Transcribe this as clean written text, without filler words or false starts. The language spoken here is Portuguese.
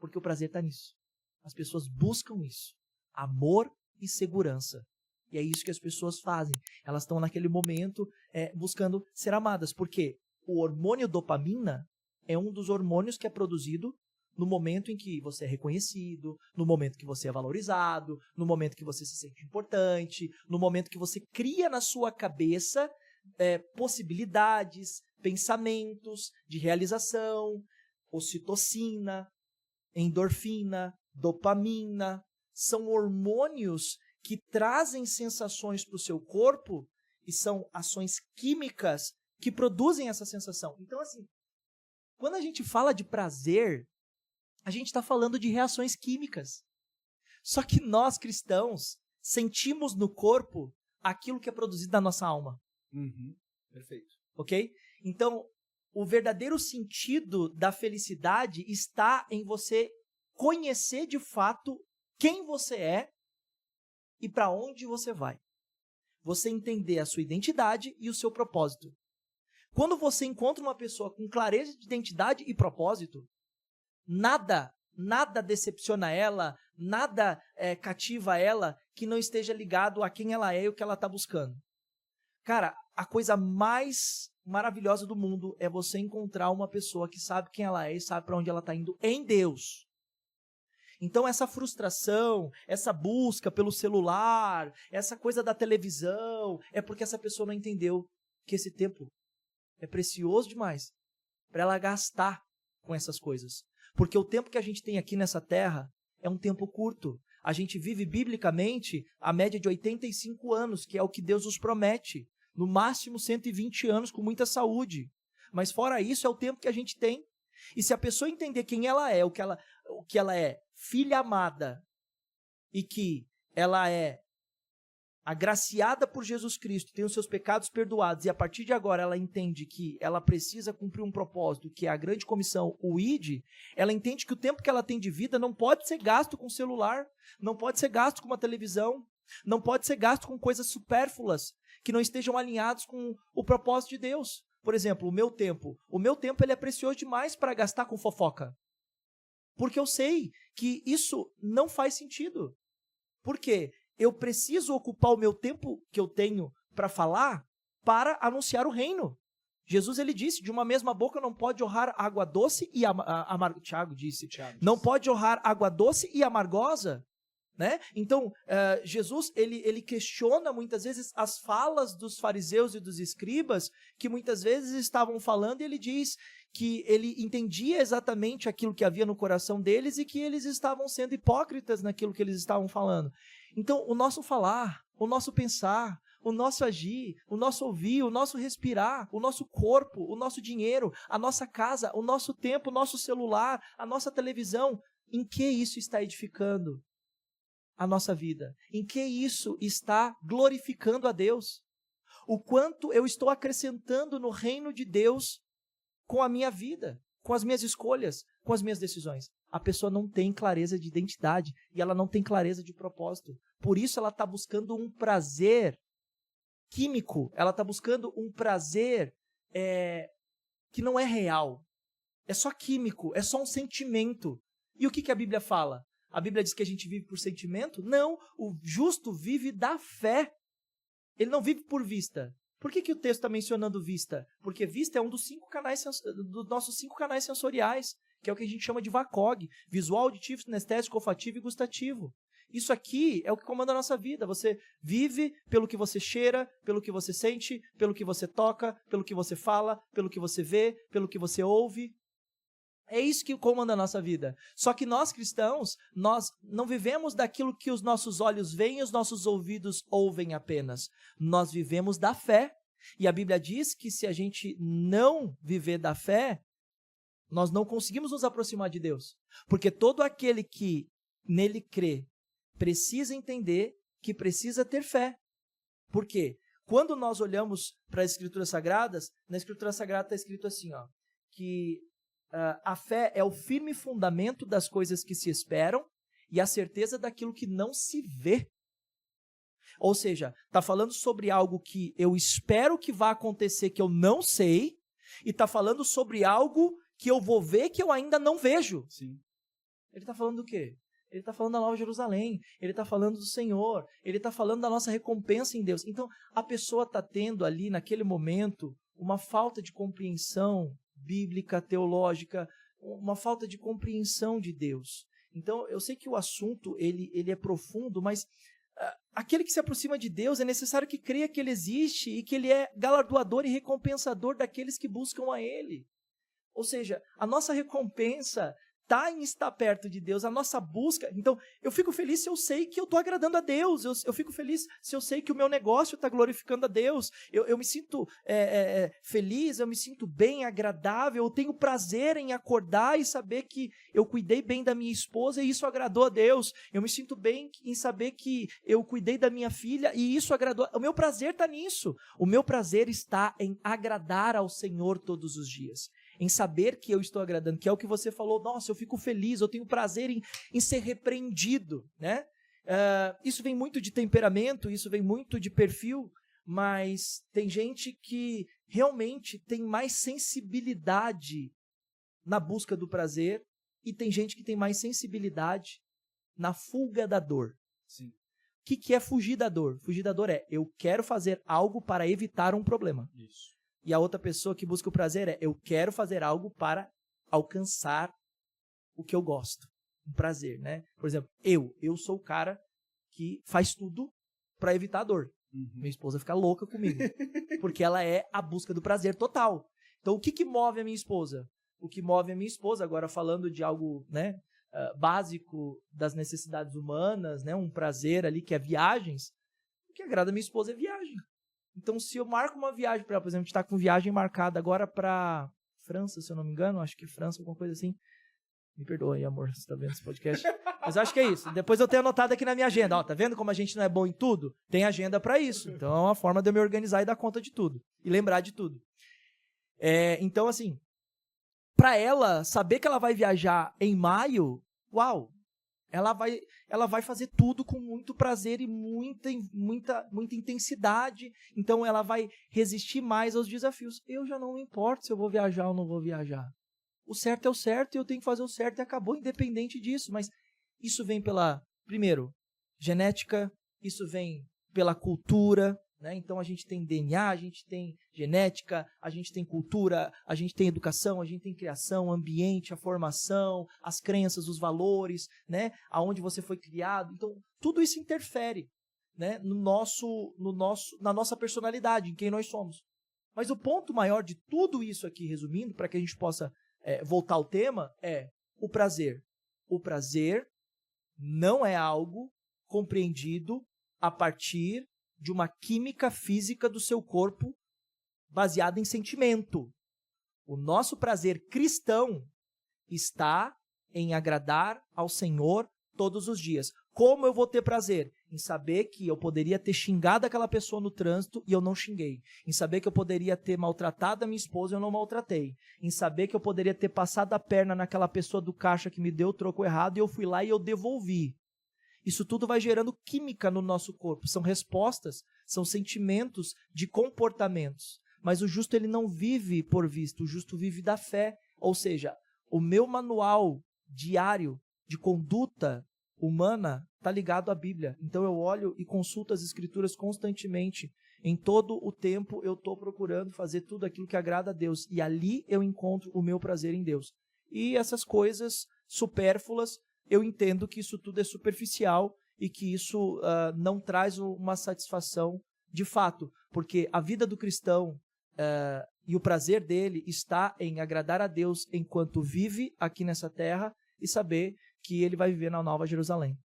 Porque o prazer está nisso. As pessoas buscam isso. Amor e segurança. E é isso que as pessoas fazem. Elas estão naquele momento buscando ser amadas. Porque o hormônio dopamina é um dos hormônios que é produzido no momento em que você é reconhecido, no momento que você é valorizado, no momento que você se sente importante, no momento que você cria na sua cabeça possibilidades, pensamentos de realização, ocitocina, endorfina, dopamina. São hormônios que trazem sensações para o seu corpo e são ações químicas que produzem essa sensação. Então, assim, quando a gente fala de prazer, a gente está falando de reações químicas. Só que nós, cristãos, sentimos no corpo aquilo que é produzido na nossa alma. Uhum. Perfeito. Ok? Então, o verdadeiro sentido da felicidade está em você conhecer de fato quem você é e para onde você vai. Você entender a sua identidade e o seu propósito. Quando você encontra uma pessoa com clareza de identidade e propósito, nada decepciona ela, nada cativa ela que não esteja ligado a quem ela é e o que ela está buscando. Cara, a coisa mais maravilhosa do mundo é você encontrar uma pessoa que sabe quem ela é e sabe para onde ela está indo em Deus. Então essa frustração, essa busca pelo celular, essa coisa da televisão, é porque essa pessoa não entendeu que esse tempo é precioso demais para ela gastar com essas coisas. Porque o tempo que a gente tem aqui nessa terra é um tempo curto. A gente vive biblicamente a média de 85 anos, que é o que Deus nos promete. No máximo 120 anos com muita saúde. Mas fora isso é o tempo que a gente tem. E se a pessoa entender quem ela é, o que ela é, filha amada, e que ela é agraciada por Jesus Cristo, tem os seus pecados perdoados, e a partir de agora ela entende que ela precisa cumprir um propósito, que é a grande comissão, o ID, ela entende que o tempo que ela tem de vida não pode ser gasto com celular, não pode ser gasto com uma televisão, não pode ser gasto com coisas supérfluas, que não estejam alinhados com o propósito de Deus. Por exemplo, o meu tempo ele é precioso demais para gastar com fofoca. Porque eu sei que isso não faz sentido. Por quê? Eu preciso ocupar o meu tempo que eu tenho para falar para anunciar o reino. Jesus, ele disse, de uma mesma boca não pode jorrar água doce e amargosa. Tiago disse, não pode jorrar água doce e amargosa. Né? Então, Jesus, ele questiona muitas vezes as falas dos fariseus e dos escribas, que muitas vezes estavam falando, e ele diz que ele entendia exatamente aquilo que havia no coração deles e que eles estavam sendo hipócritas naquilo que eles estavam falando. Então, o nosso falar, o nosso pensar, o nosso agir, o nosso ouvir, o nosso respirar, o nosso corpo, o nosso dinheiro, a nossa casa, o nosso tempo, o nosso celular, a nossa televisão, em que isso está edificando a nossa vida? Em que isso está glorificando a Deus? O quanto eu estou acrescentando no reino de Deus com a minha vida, com as minhas escolhas, com as minhas decisões? A pessoa não tem clareza de identidade e ela não tem clareza de propósito. Por isso ela está buscando um prazer químico, ela está buscando um prazer que não é real. É só químico, é só um sentimento. E o que a Bíblia fala? A Bíblia diz que a gente vive por sentimento? Não, o justo vive da fé. Ele não vive por vista. Por que o texto está mencionando vista? Porque vista é um dos nossos 5 canais sensoriais, que é o que a gente chama de VACOG, visual, auditivo, sinestésico, olfativo e gustativo. Isso aqui é o que comanda a nossa vida. Você vive pelo que você cheira, pelo que você sente, pelo que você toca, pelo que você fala, pelo que você vê, pelo que você ouve. É isso que comanda a nossa vida. Só que nós cristãos, nós não vivemos daquilo que os nossos olhos veem e os nossos ouvidos ouvem apenas. Nós vivemos da fé. E a Bíblia diz que se a gente não viver da fé, nós não conseguimos nos aproximar de Deus. Porque todo aquele que nele crê precisa entender que precisa ter fé. Por quê? Quando nós olhamos para as Escrituras Sagradas, na Escritura Sagrada está escrito assim, que a fé é o firme fundamento das coisas que se esperam e a certeza daquilo que não se vê. Ou seja, está falando sobre algo que eu espero que vá acontecer, que eu não sei, e está falando sobre algo que eu vou ver que eu ainda não vejo. Sim. Ele está falando do quê? Ele está falando da Nova Jerusalém, ele está falando do Senhor, ele está falando da nossa recompensa em Deus. Então, a pessoa está tendo ali, naquele momento, uma falta de compreensão bíblica, teológica, uma falta de compreensão de Deus. Então, eu sei que o assunto ele é profundo, mas aquele que se aproxima de Deus é necessário que creia que Ele existe e que Ele é galardoador e recompensador daqueles que buscam a Ele. Ou seja, a nossa recompensa está em estar perto de Deus, a nossa busca. Então, eu fico feliz se eu sei que eu estou agradando a Deus. Eu fico feliz se eu sei que o meu negócio está glorificando a Deus. Eu me sinto feliz, eu me sinto bem, agradável. Eu tenho prazer em acordar e saber que eu cuidei bem da minha esposa e isso agradou a Deus. Eu me sinto bem em saber que eu cuidei da minha filha e isso agradou. O meu prazer está nisso. O meu prazer está em agradar ao Senhor todos os dias. Em saber que eu estou agradando, que é o que você falou, nossa, eu fico feliz, eu tenho prazer em ser repreendido, né? Isso vem muito de temperamento, isso vem muito de perfil, mas tem gente que realmente tem mais sensibilidade na busca do prazer e tem gente que tem mais sensibilidade na fuga da dor. Sim. O que é fugir da dor? Fugir da dor é, eu quero fazer algo para evitar um problema. Isso. E a outra pessoa que busca o prazer é, eu quero fazer algo para alcançar o que eu gosto. Um prazer, né? Por exemplo, eu sou o cara que faz tudo para evitar a dor. Uhum. Minha esposa fica louca comigo. Porque ela é a busca do prazer total. Então, o que move a minha esposa? O que move a minha esposa, agora falando de algo, né, básico das necessidades humanas, né, um prazer ali que é viagens, o que agrada a minha esposa é viagem. Então, se eu marco uma viagem para ela, por exemplo, a gente está com viagem marcada agora para França, se eu não me engano, acho que França, alguma coisa assim. Me perdoe, amor, você está vendo esse podcast. Mas acho que é isso. Depois eu tenho anotado aqui na minha agenda. Ó, tá vendo como a gente não é bom em tudo? Tem agenda para isso. Então, é uma forma de eu me organizar e dar conta de tudo. E lembrar de tudo. Então, assim, para ela, saber que ela vai viajar em maio, uau! Ela vai fazer tudo com muito prazer e muita intensidade. Então, ela vai resistir mais aos desafios. Eu já não me importo se eu vou viajar ou não vou viajar. O certo é o certo e eu tenho que fazer o certo e acabou, independente disso. Mas isso vem pela, primeiro, genética, isso vem pela cultura, né? Então, a gente tem DNA, a gente tem genética, a gente tem cultura, a gente tem educação, a gente tem criação, ambiente, a formação, as crenças, os valores, né? Aonde você foi criado. Então, tudo isso interfere, né? Na nossa personalidade, em quem nós somos. Mas o ponto maior de tudo isso aqui, resumindo, para que a gente possa voltar ao tema, é o prazer. O prazer não é algo compreendido a partir de uma química física do seu corpo baseada em sentimento. O nosso prazer cristão está em agradar ao Senhor todos os dias. Como eu vou ter prazer? Em saber que eu poderia ter xingado aquela pessoa no trânsito e eu não xinguei. Em saber que eu poderia ter maltratado a minha esposa e eu não maltratei. Em saber que eu poderia ter passado a perna naquela pessoa do caixa que me deu o troco errado e eu fui lá e eu devolvi. Isso tudo vai gerando química no nosso corpo. São respostas, são sentimentos de comportamentos. Mas o justo ele não vive por vista, o justo vive da fé. Ou seja, o meu manual diário de conduta humana está ligado à Bíblia. Então eu olho e consulto as Escrituras constantemente. Em todo o tempo eu estou procurando fazer tudo aquilo que agrada a Deus. E ali eu encontro o meu prazer em Deus. E essas coisas supérfluas, eu entendo que isso tudo é superficial e que isso não traz uma satisfação de fato, porque a vida do cristão e o prazer dele está em agradar a Deus enquanto vive aqui nessa terra e saber que ele vai viver na Nova Jerusalém.